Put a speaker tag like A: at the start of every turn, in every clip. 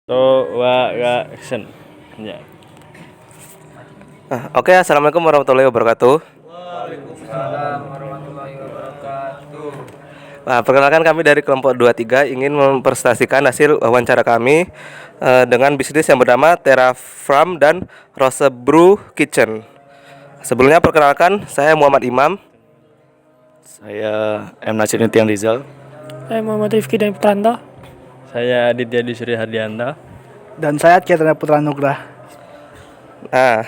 A: Action. Ya.
B: Oke, assalamualaikum warahmatullahi wabarakatuh.
C: Waalaikumsalam warahmatullahi wabarakatuh.
B: Nah, perkenalkan kami dari kelompok 23 ingin mempresentasikan hasil wawancara kami dengan bisnis yang bernama Terrafarm dan Rosebrew Kitchen. Sebelumnya perkenalkan, saya Muhammad Imam.
A: Saya M. Nasir Tiang Rizal.
D: Saya Muhammad Rifki dan Putranta.
A: Saya Aditya Disuri Hardianta.
E: Dan saya Cetana Putra Nugrah.
B: Nah,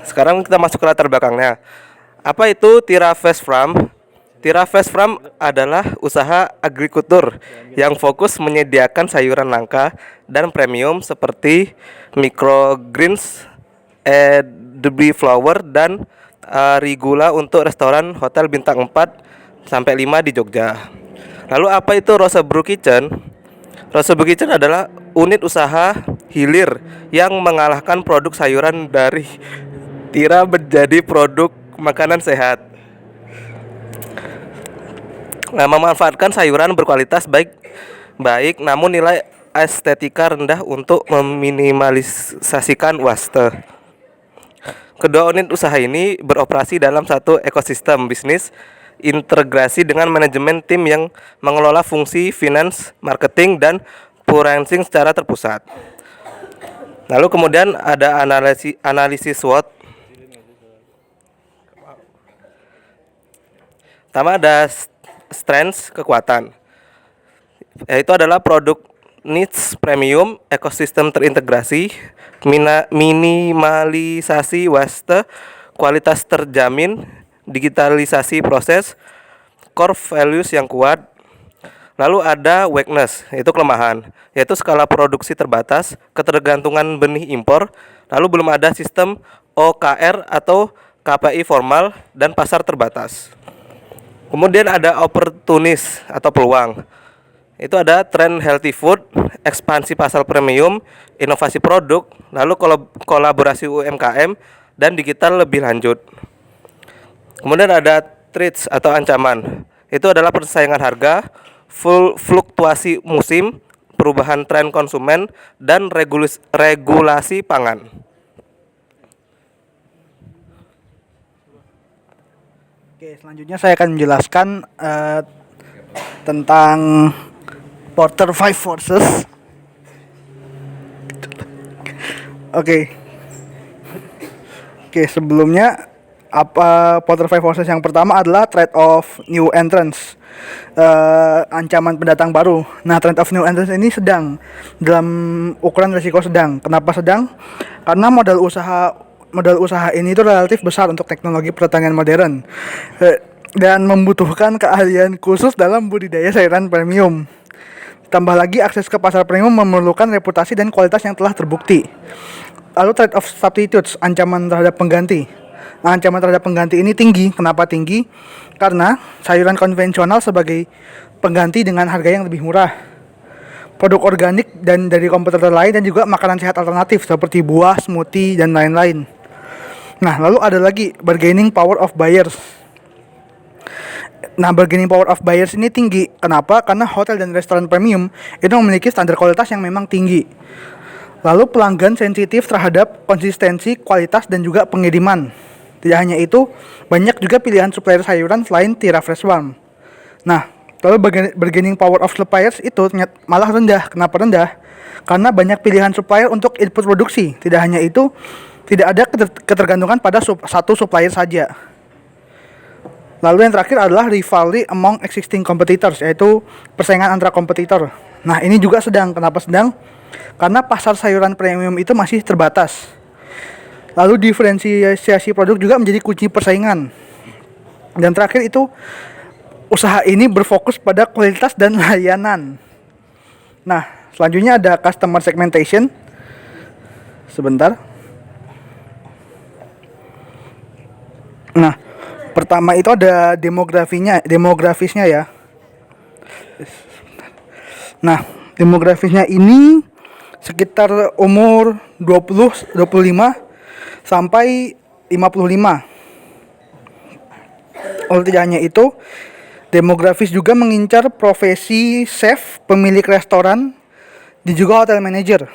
B: sekarang kita masuk ke latar belakangnya. Apa itu Tirafest Farm? Tirafest Farm adalah usaha agrikultur yang fokus menyediakan sayuran langka dan premium seperti microgreens, edible flower, dan rigula untuk restoran hotel bintang 4 sampai 5 di Jogja. Lalu apa itu Rosebrew Kitchen? Rosebrew Kitchen adalah unit usaha hilir yang mengalahkan produk sayuran dari Tira menjadi produk makanan sehat. Nah, memanfaatkan sayuran berkualitas baik namun nilai estetika rendah untuk meminimalisasikan waste. Kedua unit usaha ini beroperasi dalam satu ekosistem bisnis integrasi dengan manajemen tim yang mengelola fungsi finance, marketing, dan purchasing secara terpusat. Lalu kemudian ada analisis SWOT. Pertama ada strengths, kekuatan. Yaitu adalah produk niche premium, ekosistem terintegrasi, minimalisasi waste, kualitas terjamin, digitalisasi proses, core values yang kuat. Lalu ada weakness, yaitu kelemahan, yaitu skala produksi terbatas, ketergantungan benih impor, lalu belum ada sistem OKR atau KPI formal, dan pasar terbatas. Kemudian ada opportunis atau peluang. Itu ada tren healthy food, ekspansi pasar premium, inovasi produk, lalu kolaborasi UMKM, dan digital lebih lanjut. Kemudian ada threats atau ancaman. Itu adalah persaingan harga, fluktuasi musim, perubahan tren konsumen, dan regulasi pangan.
E: Oke, selanjutnya saya akan menjelaskan tentang Porter Five Forces. Oke, sebelumnya Porter Five Forces yang pertama adalah threat of new entrants, ancaman pendatang baru. Nah, threat of new entrants ini sedang dalam ukuran risiko sedang. Kenapa sedang? Karena modal usaha ini itu relatif besar untuk teknologi pertanian modern dan membutuhkan keahlian khusus dalam budidaya sayuran premium. Tambah lagi akses ke pasar premium memerlukan reputasi dan kualitas yang telah terbukti. Lalu threat of substitutes, ancaman terhadap pengganti. Nah, ancaman terhadap pengganti ini tinggi. Kenapa tinggi? Karena sayuran konvensional sebagai pengganti dengan harga yang lebih murah, produk organik dan dari kompetitor lain, dan juga makanan sehat alternatif seperti buah, smoothie, dan lain-lain. Nah, lalu ada lagi bargaining power of buyers. Nah, bargaining power of buyers ini tinggi. Kenapa? Karena hotel dan restoran premium itu memiliki standar kualitas yang memang tinggi. Lalu pelanggan sensitif terhadap konsistensi, kualitas, dan juga pengiriman. Tidak hanya itu, banyak juga pilihan supplier sayuran selain Tirafest Farm. Nah, lalu bargaining power of suppliers itu malah rendah. Kenapa rendah? Karena banyak pilihan supplier untuk input produksi. Tidak hanya itu, tidak ada ketergantungan pada satu supplier saja. Lalu yang terakhir adalah rivalry among existing competitors, yaitu persaingan antara kompetitor. Nah, ini juga sedang. Kenapa sedang? Karena pasar sayuran premium itu masih terbatas. Lalu diferensiasi produk juga menjadi kunci persaingan. Dan terakhir itu, usaha ini berfokus pada kualitas dan layanan. Nah, selanjutnya ada customer segmentation. Sebentar. Nah, pertama itu ada demografisnya ya. Nah, demografisnya ini sekitar umur 25 sampai 55. Tidak hanya itu, demografis juga mengincar profesi chef, pemilik restoran, dan juga hotel manager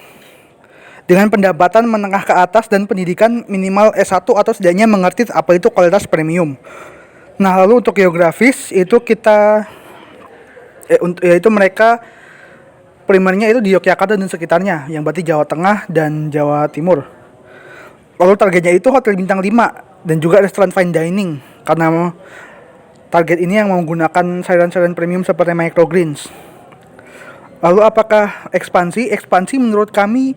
E: dengan pendapatan menengah ke atas dan pendidikan minimal S1 atau setidaknya mengerti apa itu kualitas premium. Nah, lalu untuk geografis itu yaitu mereka primernya itu di Yogyakarta dan sekitarnya, yang berarti Jawa Tengah dan Jawa Timur. Lalu targetnya itu hotel bintang 5 dan juga restoran fine dining, karena target ini yang menggunakan sayuran-sayuran premium seperti microgreens. Lalu apakah ekspansi? Ekspansi menurut kami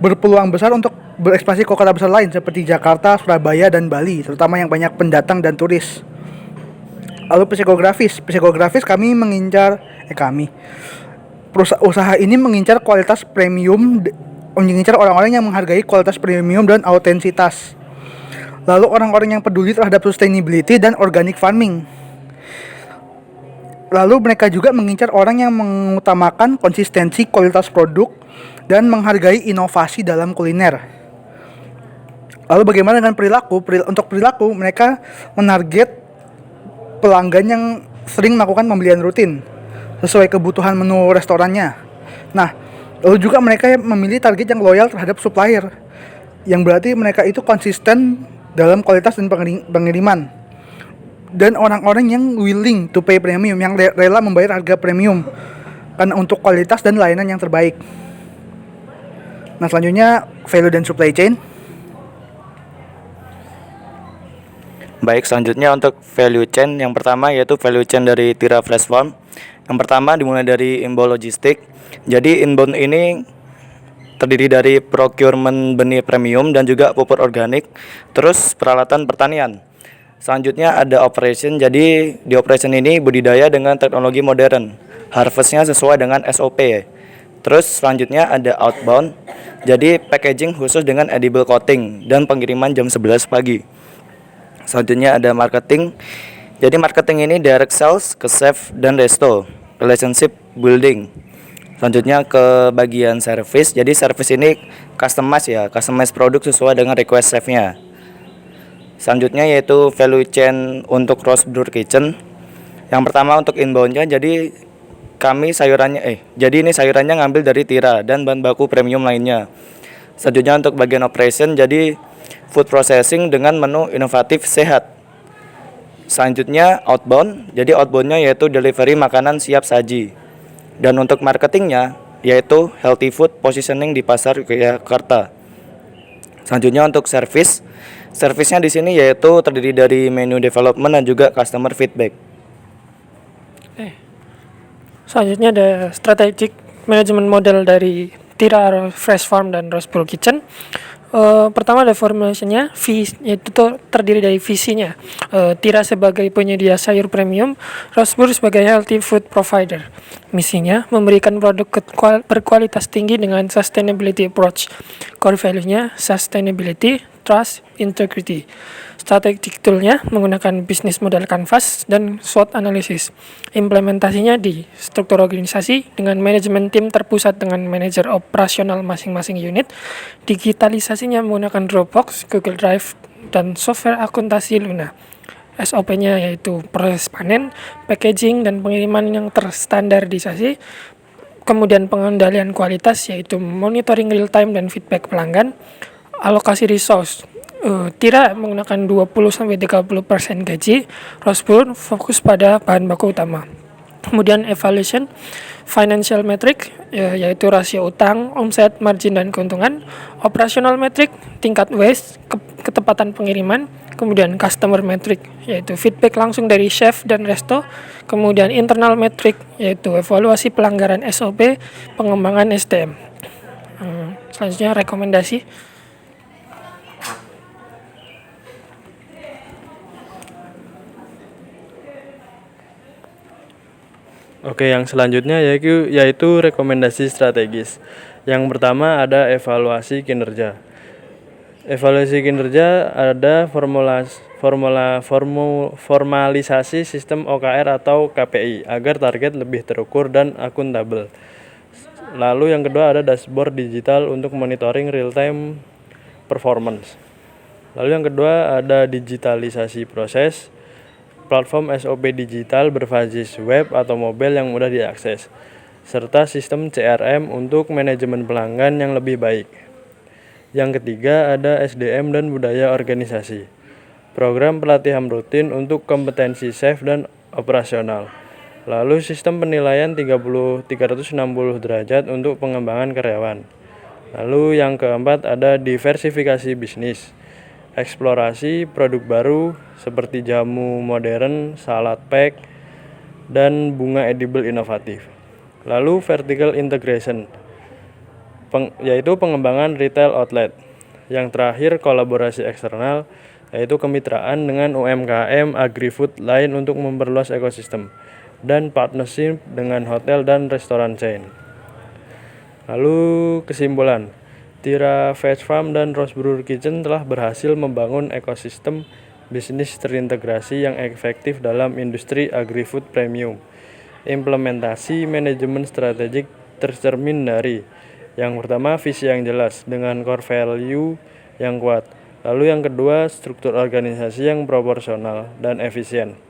E: berpeluang besar untuk berekspansi ke kota besar lain seperti Jakarta, Surabaya, dan Bali, terutama yang banyak pendatang dan turis. Lalu psikografis kami usaha ini mengincar kualitas premium, mengincar orang-orang yang menghargai kualitas premium dan autentisitas. Lalu orang-orang yang peduli terhadap sustainability dan organic farming. Lalu mereka juga mengincar orang yang mengutamakan konsistensi kualitas produk dan menghargai inovasi dalam kuliner. Lalu bagaimana dengan perilaku? Untuk perilaku mereka menarget pelanggan yang sering melakukan pembelian rutin sesuai kebutuhan menu restorannya. Nah, lalu juga mereka memilih target yang loyal terhadap supplier, yang berarti mereka itu konsisten dalam kualitas dan pengiriman. Dan orang-orang yang willing to pay premium, yang rela membayar harga premium karena untuk kualitas dan layanan yang terbaik. Nah, selanjutnya value dan supply chain.
A: Baik, selanjutnya untuk value chain, yang pertama yaitu value chain dari Tira Fresh Farm. Yang pertama dimulai dari inbound logistik. Jadi inbound ini terdiri dari procurement benih premium dan juga pupuk organik, terus peralatan pertanian. Selanjutnya ada operation. Jadi di operation ini budidaya dengan teknologi modern, harvestnya sesuai dengan SOP. Terus selanjutnya ada outbound. Jadi packaging khusus dengan edible coating dan pengiriman jam 11 pagi. Selanjutnya ada marketing. Jadi marketing ini direct sales ke chef dan resto, relationship building. Selanjutnya ke bagian service. Jadi service ini customize produk sesuai dengan request chefnya. Selanjutnya yaitu value chain untuk roast brew kitchen. Yang pertama untuk inboundnya, jadi ini sayurannya ngambil dari Tira dan bahan baku premium lainnya. Selanjutnya untuk bagian operation, jadi food processing dengan menu inovatif sehat. Selanjutnya outbound, jadi outboundnya yaitu delivery makanan siap saji. Dan untuk marketingnya yaitu healthy food positioning di pasar Yogyakarta. Selanjutnya untuk servisnya di sini yaitu terdiri dari menu development dan juga customer feedback.
D: Selanjutnya ada strategic management model dari Tira Fresh Farm dan Roast Brew Kitchen. Pertama ada formulationnya, yaitu terdiri dari visinya. Tira sebagai penyedia sayur premium, Roast Brew sebagai healthy food provider. Misinya memberikan produk berkualitas tinggi dengan sustainability approach. Core value-nya sustainability, trust, integrity. Strategic tool-nya menggunakan business model canvas dan SWOT analysis. Implementasinya di struktur organisasi dengan manajemen tim terpusat dengan manajer operasional masing-masing unit. Digitalisasinya menggunakan Dropbox, Google Drive, dan software akuntansi Luna. SOP-nya yaitu proses panen, packaging, dan pengiriman yang terstandarisasi. Kemudian pengendalian kualitas yaitu monitoring real time dan feedback pelanggan. Alokasi resource, Tira menggunakan 20-30% gaji, Roast Brew fokus pada bahan baku utama. Kemudian evaluation, financial metric yaitu rasio utang, omset, margin, dan keuntungan. Operational metric, tingkat waste, ketepatan pengiriman. Kemudian customer metric yaitu feedback langsung dari chef dan resto. Kemudian internal metric yaitu evaluasi pelanggaran SOP, pengembangan SDM. Selanjutnya rekomendasi.
A: Oke, yang selanjutnya yaitu rekomendasi strategis. Yang pertama ada evaluasi kinerja. Evaluasi kinerja ada formalisasi sistem OKR atau KPI agar target lebih terukur dan akuntabel. Lalu yang kedua ada dashboard digital untuk monitoring real time performance. Lalu yang kedua ada digitalisasi proses. Platform SOP digital berbasis web atau mobile yang mudah diakses.
F: serta sistem CRM untuk manajemen pelanggan yang lebih baik. Yang ketiga ada SDM dan budaya organisasi. Program pelatihan rutin untuk kompetensi chef dan operasional. Lalu sistem penilaian 360 derajat untuk pengembangan karyawan. Lalu yang keempat ada diversifikasi bisnis. Eksplorasi produk baru seperti jamu modern, salad pack, dan bunga edible inovatif. Lalu vertical integration, yaitu pengembangan retail outlet. Yang terakhir kolaborasi eksternal, yaitu kemitraan dengan UMKM agri-food lain untuk memperluas ekosistem, dan partnership dengan hotel dan restoran chain. Lalu kesimpulan, Tira Fresh Farm dan Rosebrough Kitchen telah berhasil membangun ekosistem bisnis terintegrasi yang efektif dalam industri agri-food premium. Implementasi manajemen strategik tercermin dari yang pertama visi yang jelas dengan core value yang kuat. Lalu yang kedua struktur organisasi yang proporsional dan efisien.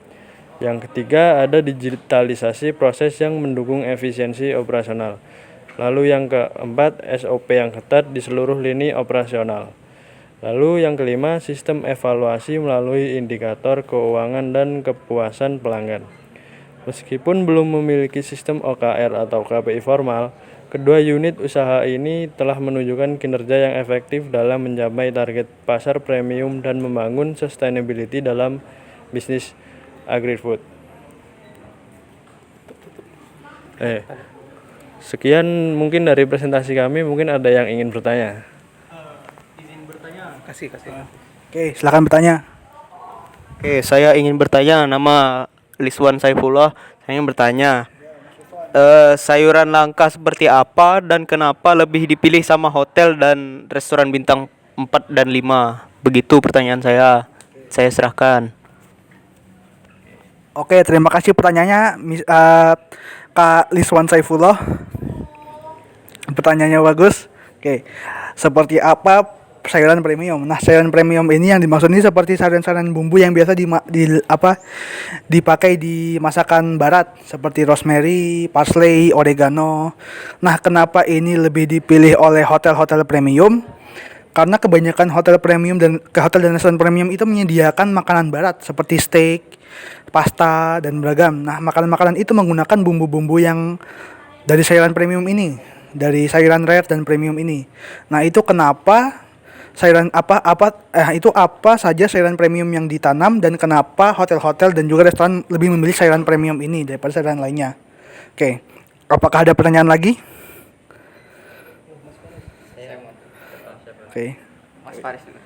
F: Yang ketiga ada digitalisasi proses yang mendukung efisiensi operasional. Lalu yang keempat SOP yang ketat di seluruh lini operasional. Lalu yang kelima sistem evaluasi melalui indikator keuangan dan kepuasan pelanggan. Meskipun belum memiliki sistem OKR atau KPI formal, kedua unit usaha ini telah menunjukkan kinerja yang efektif dalam mencapai target pasar premium dan membangun sustainability dalam bisnis agri-food. Sekian mungkin dari presentasi kami, mungkin ada yang ingin bertanya.
B: Kasih.
E: Oke, silakan bertanya.
G: Oke, saya ingin bertanya, nama Liswan Saifullah. Saya ingin bertanya, sayuran langka seperti apa dan kenapa lebih dipilih sama hotel dan restoran bintang 4 dan 5? Begitu pertanyaan saya serahkan.
E: Oke, terima kasih pertanyaannya Kak Liswan Saifullah. Pertanyaannya bagus. Oke, seperti apa sayuran premium? Nah, sayuran premium ini yang dimaksud ini seperti sayuran-sayuran bumbu yang biasa dipakai di masakan barat seperti rosemary, parsley, oregano. Nah, kenapa ini lebih dipilih oleh hotel-hotel premium? Karena kebanyakan hotel premium dan restoran premium itu menyediakan makanan barat seperti steak, pasta, dan beragam. Nah, makanan-makanan itu menggunakan bumbu-bumbu yang dari sayuran premium ini, dari sayuran rare dan premium ini. Nah, itu kenapa apa saja sayuran premium yang ditanam dan kenapa hotel-hotel dan juga restoran lebih memilih sayuran premium ini daripada sayuran lainnya. Oke, apakah ada pertanyaan lagi? Oke.
C: Mas Faris dulu.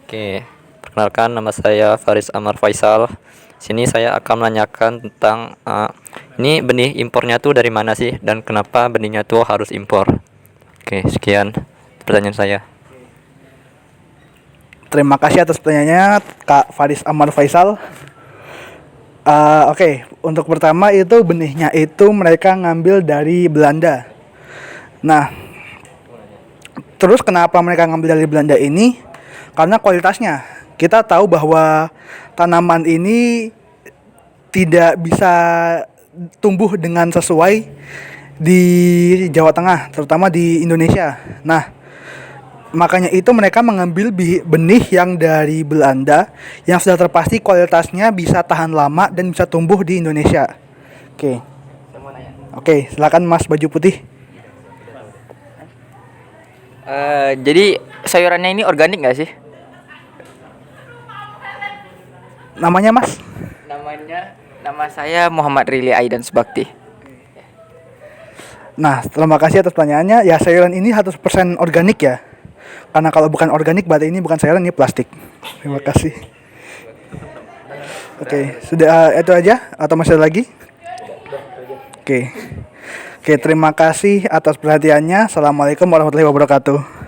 H: Oke, perkenalkan nama saya Faris Amar Faisal. Sini saya akan menanyakan tentang ini benih impornya tuh dari mana sih dan kenapa benihnya tuh harus impor? Oke, sekian pertanyaan saya.
E: Terima kasih atas pertanyaannya Kak Faris Amar Faisal. Oke, untuk pertama itu benihnya itu mereka ngambil dari Belanda. Nah, terus kenapa mereka ngambil dari Belanda ini? Karena kualitasnya. Kita tahu bahwa tanaman ini tidak bisa tumbuh dengan sesuai di Jawa Tengah, terutama di Indonesia. Nah, makanya itu mereka mengambil benih yang dari Belanda yang sudah terpasti kualitasnya bisa tahan lama dan bisa tumbuh di Indonesia. Oke, silakan Mas baju putih.
C: Jadi sayurannya ini organik nggak sih?
E: Namanya Mas?
C: Nama saya Muhammad Rili Aidan Subakti.
E: Nah, terima kasih atas pertanyaannya. Ya, sayuran ini 100% organik ya. Karena kalau bukan organik berarti ini bukan sayuran, ini plastik. Terima kasih. Oke, sudah itu aja atau masih ada lagi? Oke, terima kasih atas perhatiannya. Assalamualaikum warahmatullahi wabarakatuh.